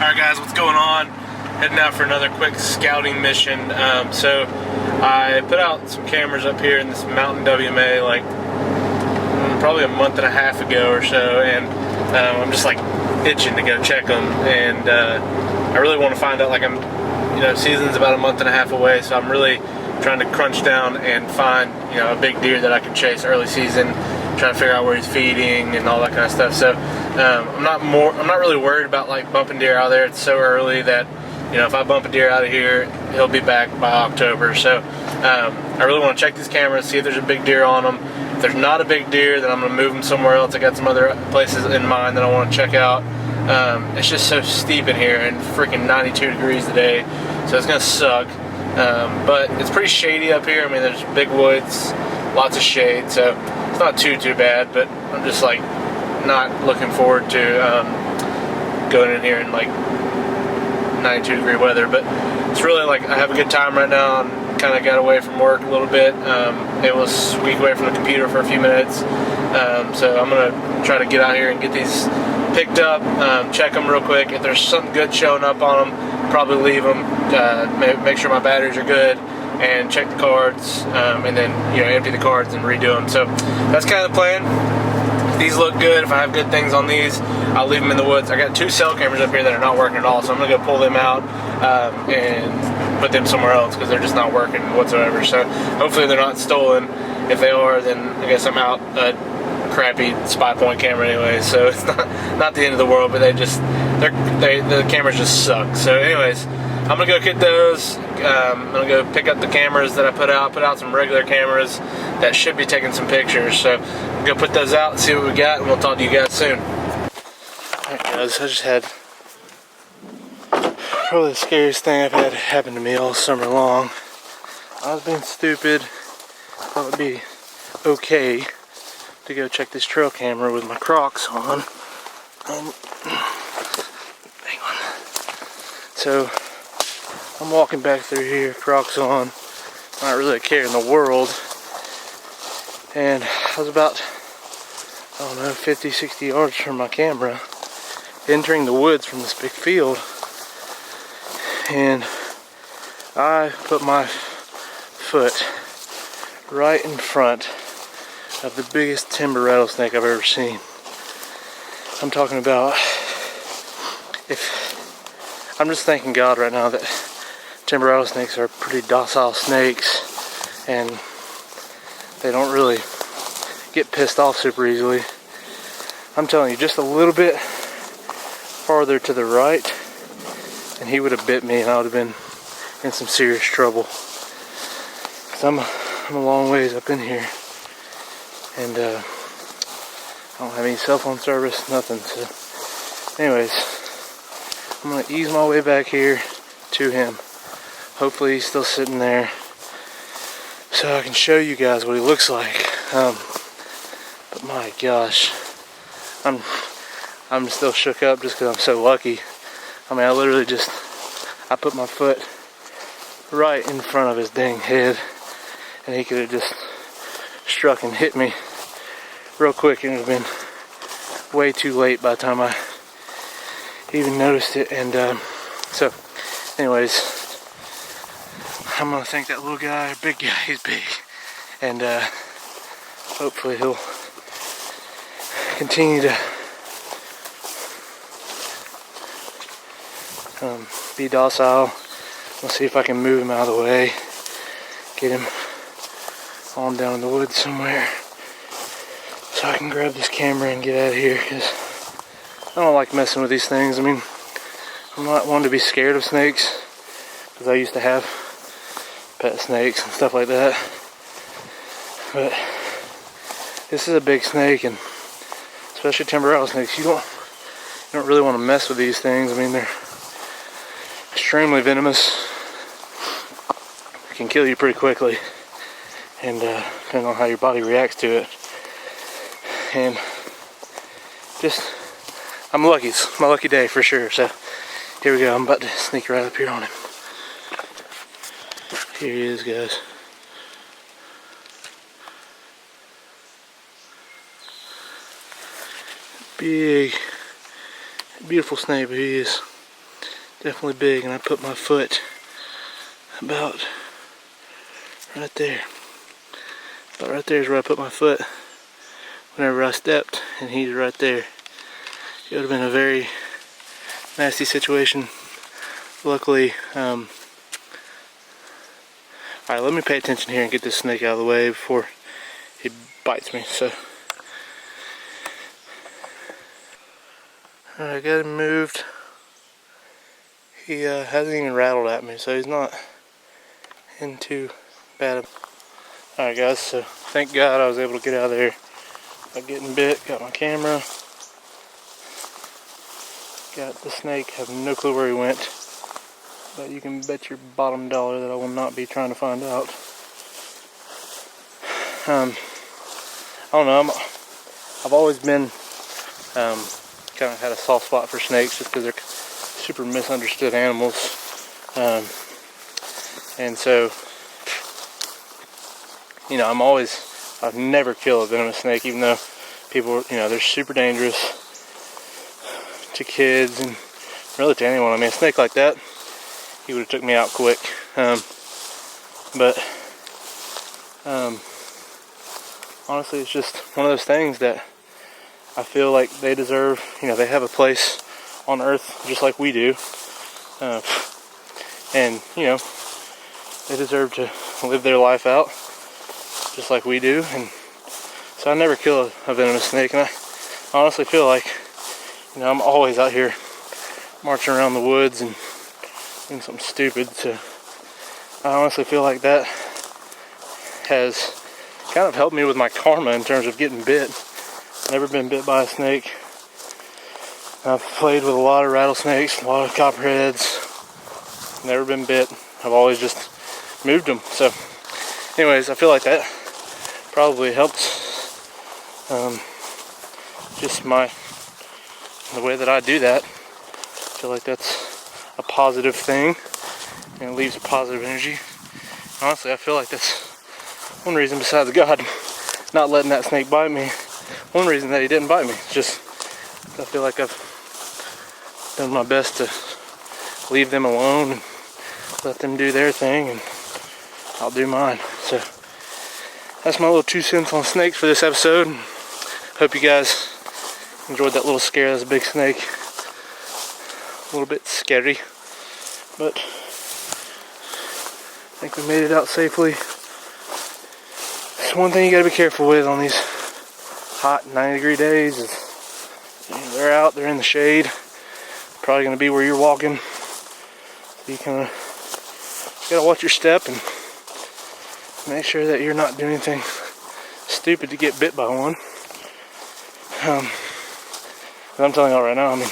Alright guys, what's going on? Heading out for another quick scouting mission. So I put out some cameras up here in this mountain WMA like probably a month and a half ago or so, and I'm just like itching to go check them, and I really want to find out, like, season's about a month and a half away, so I'm really trying to crunch down and find a big deer that I can chase early season, trying to figure out where he's feeding and all that kind of stuff. So I'm not really worried about like bumping deer out there. It's so early that if I bump a deer out of here, he'll be back by October. So I really want to check these cameras, see if there's a big deer on them. If there's not a big deer, then I'm going to move them somewhere else. I got some other places in mind that I want to check out. It's just so steep in here and freaking 92 degrees today, so it's going to suck. But it's pretty shady up here. I mean, there's big woods, lots of shade, so it's not too bad. But I'm just like not looking forward to going in here in like 92 degree weather. But it's really like I have a good time right now. And kind of got away from work a little bit. Able to squeak away from the computer for a few minutes. So I'm gonna try to get out here and get these picked up, check them real quick. If there's something good showing up on them, probably leave them, make sure my batteries are good, and check the cards, and then empty the cards and redo them. So that's kind of the plan. If these look good, if I have good things on these, I'll leave them in the woods. I got 2 cell cameras up here that are not working at all, so I'm gonna go pull them out and put them somewhere else because they're just not working whatsoever. So hopefully they're not stolen. If they are, then I guess I'm out a crappy spy point camera anyway, so it's not the end of the world, but the cameras just suck. So anyways, I'm gonna go get those. I'm gonna go pick up the cameras that I put out some regular cameras that should be taking some pictures. So I'm gonna put those out and see what we got, and we'll talk to you guys soon. Alright guys, I just had probably the scariest thing I've had happen to me all summer long. I was being stupid. Thought it'd be okay to go check this trail camera with my Crocs on, and hang on. So I'm walking back through here, Crocs on, not really a care in the world, and I was about, I don't know, 50-60 yards from my camera, entering the woods from this big field, and I put my foot right in front of the biggest timber rattlesnake I've ever seen. I'm talking about, I'm just thanking God right now that timber rattlesnakes are pretty docile snakes and they don't really get pissed off super easily. I'm telling you, just a little bit farther to the right and he would have bit me and I would have been in some serious trouble. 'Cause I'm a long ways up in here, and I don't have any cell phone service, nothing. So anyways, I'm gonna ease my way back here to him. Hopefully he's still sitting there so I can show you guys what he looks like. But my gosh, I'm still shook up just because I'm so lucky. I mean, I put my foot right in front of his dang head, and he could have just struck and hit me real quick, and it would have been way too late by the time I even noticed it. And so anyways, I'm gonna thank that little guy, big guy, he's big, and hopefully he'll continue to be docile. We'll see if I can move him out of the way, get him on down in the woods somewhere so I can grab this camera and get out of here, because I don't like messing with these things. I mean, I'm not one to be scared of snakes because I used to have pet snakes and stuff like that, but this is a big snake, and especially timber rattlesnakes, you don't really want to mess with these things. I mean, they're extremely venomous, can kill you pretty quickly, and depending on how your body reacts to it. And just, I'm lucky. It's my lucky day for sure. So here we go. I'm about to sneak right up here on him. Here he is, guys. Big, beautiful snake, but he is Definitely big, and I put my foot about right there. About right there is where I put my foot whenever I stepped, and he's right there. It would have been a very nasty situation. Luckily, alright, let me pay attention here and get this snake out of the way before he bites me. So, alright, I got him moved. He hasn't even rattled at me, so he's not in too bad of. Alright guys, so thank God I was able to get out of there without getting bit. Got my camera. Got the snake. Have no clue where he went, but you can bet your bottom dollar that I will not be trying to find out. I don't know. I've always been kind of had a soft spot for snakes just because they're super misunderstood animals, and so you know I've never killed a venomous snake, even though people, you know, they're super dangerous to kids and really to anyone. I mean, a snake like that, he would have took me out quick. But honestly, it's just one of those things that I feel like they deserve. You know, they have a place on Earth just like we do, and you know, they deserve to live their life out just like we do. And so I never kill a venomous snake, and I honestly feel like, you know, I'm always out here marching around the woods and doing something stupid. So I honestly feel like that has kind of helped me with my karma in terms of getting bit. Never been bit by a snake. I've played with a lot of rattlesnakes, a lot of copperheads. Never been bit. I've always just moved them. So anyways, I feel like that probably helps just the way that I do that. I feel like that's a positive thing, and it leaves a positive energy. Honestly, I feel like that's one reason, besides God not letting that snake bite me, one reason that he didn't bite me. It's just I feel like I've done my best to leave them alone and let them do their thing, and I'll do mine. So that's my little 2 cents on snakes for this episode. Hope you guys enjoyed that little scare. That's a big snake. A little bit scary, but I think we made it out safely. So one thing you gotta be careful with on these hot 90-degree days is, you know, they're out, they're in the shade, probably gonna be where you're walking. So you kind of gotta watch your step and make sure that you're not doing anything stupid to get bit by one. But I'm telling y'all right now, I mean,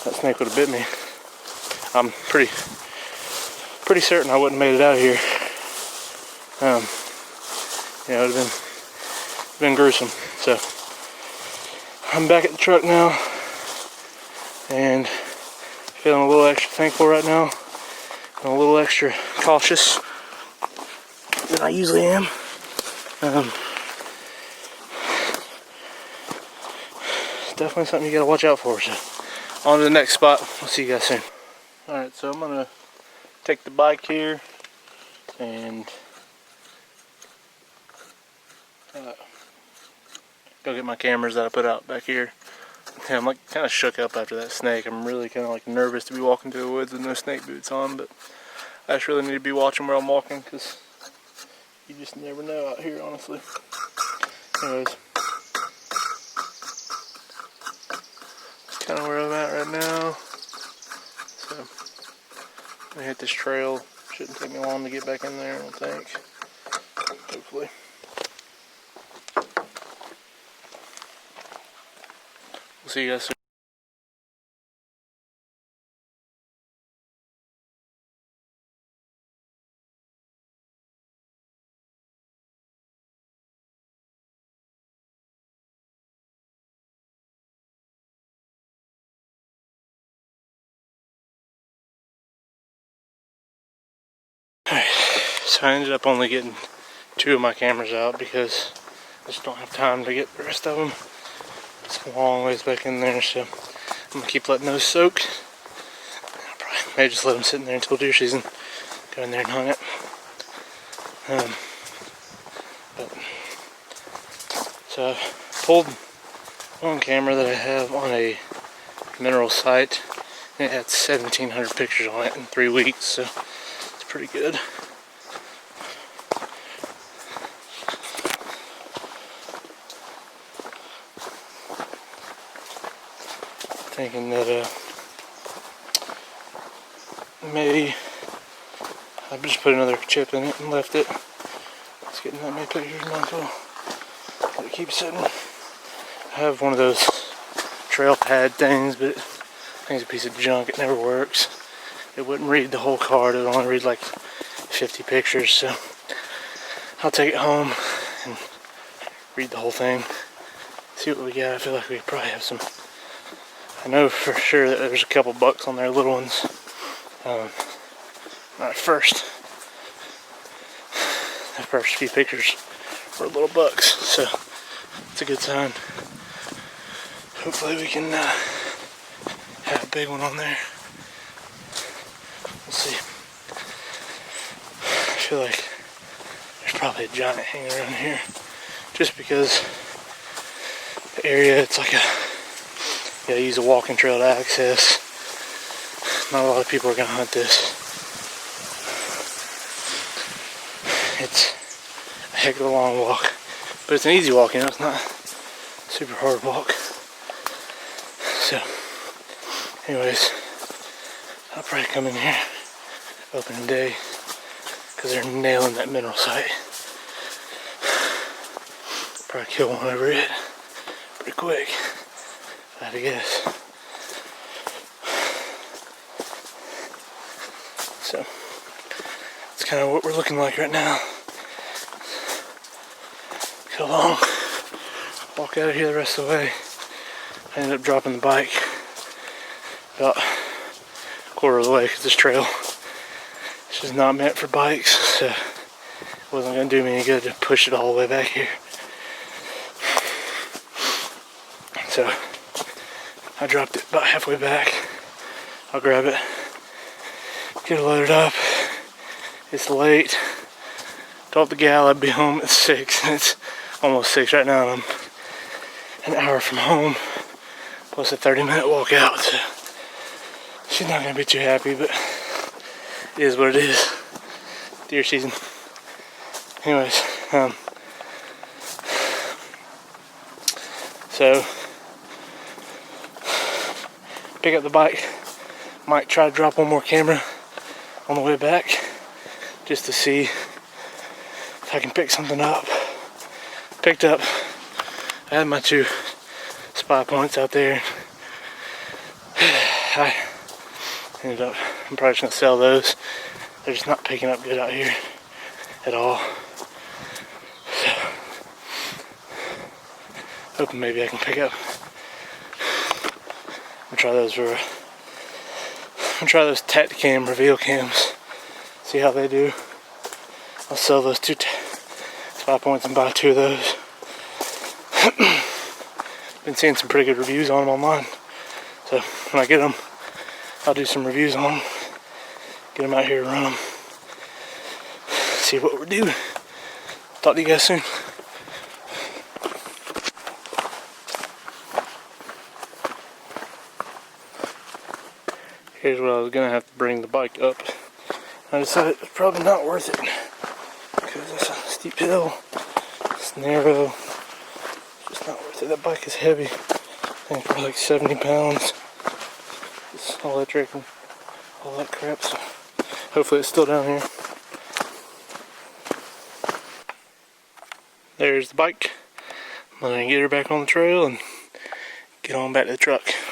that snake would have bit me. I'm pretty certain I wouldn't have made it out of here. Yeah, it would have been gruesome. So I'm back at the truck now, and feeling a little extra thankful right now, and a little extra cautious than I usually am. It's definitely something you gotta watch out for. So on to the next spot. I'll see you guys soon. Alright, so I'm gonna take the bike here and go get my cameras that I put out back here. Yeah, I'm like kind of shook up after that snake. I'm really kind of like nervous to be walking through the woods with no snake boots on, but I just really need to be watching where I'm walking, because you just never know out here, honestly. Anyways, that's kind of where I'm at right now. So I'm gonna hit this trail. Shouldn't take me long to get back in there, I don't think. Hopefully. We'll see you guys soon. Alright, so I ended up only getting 2 of my cameras out because I just don't have time to get the rest of them. It's a long ways back in there, so I'm gonna keep letting those soak. I'll probably may just let them sit in there until deer season. Go in there and hunt it. So I pulled one camera that I have on a mineral site, and it had 1,700 pictures on it in 3 weeks, so it's pretty good. Thinking that maybe I just put another chip in it and left it. It's getting that many pictures, might as well let it keep sitting. I have one of those trail pad things, but I think it's a piece of junk. It never works. It wouldn't read the whole card. It would only read like 50 pictures, so I'll take it home and read the whole thing. See what we got. I feel like we probably have some. I know for sure that there's a couple bucks on there, little ones. The first few pictures were little bucks, so it's a good sign. Hopefully we can have a big one on there. We'll see. I feel like there's probably a giant hanging around here, just because the area, it's like you gotta use a walking trail to access. Not a lot of people are gonna hunt this. It's a heck of a long walk, but it's an easy walk, you know, it's not a super hard walk. So, anyways, I'll probably come in here opening day, because they're nailing that mineral site. Probably kill one over it pretty quick, if I had to guess. So, that's kind of what we're looking like right now. Go along, walk out of here the rest of the way. I ended up dropping the bike about a quarter of the way, because this trail is just not meant for bikes, so it wasn't going to do me any good to push it all the way back here. So I dropped it about halfway back. I'll grab it, get it loaded up. It's late. Told the gal I'd be home at 6, and it's almost 6 right now, and I'm an hour from home, plus a 30-minute walk out, so she's not going to be too happy, but it is what it is. Deer season. Anyways, so pick up the bike. Might try to drop one more camera on the way back, just to see if I can pick something up. Picked up, I had my 2 spy points out there. I ended up, I'm probably just gonna sell those. They're just not picking up good out here at all. So, hoping maybe I can pick up. I'm gonna try those Tacticam reveal cams. See how they do. I'll sell those 2 spy points and buy 2 of those. Been seeing some pretty good reviews on them online, so when I get them, I'll do some reviews on them, get them out here and run them, see what we're doing. Talk to you guys soon. Here's what I was gonna have to bring the bike up. I decided it's probably not worth it, because it's a steep hill, it's narrow, it's just not worth it. That bike is heavy. I think it's probably like 70 pounds. It's electric and all that crap, so hopefully it's still down here. There's the bike. I'm gonna get her back on the trail and get on back to the truck.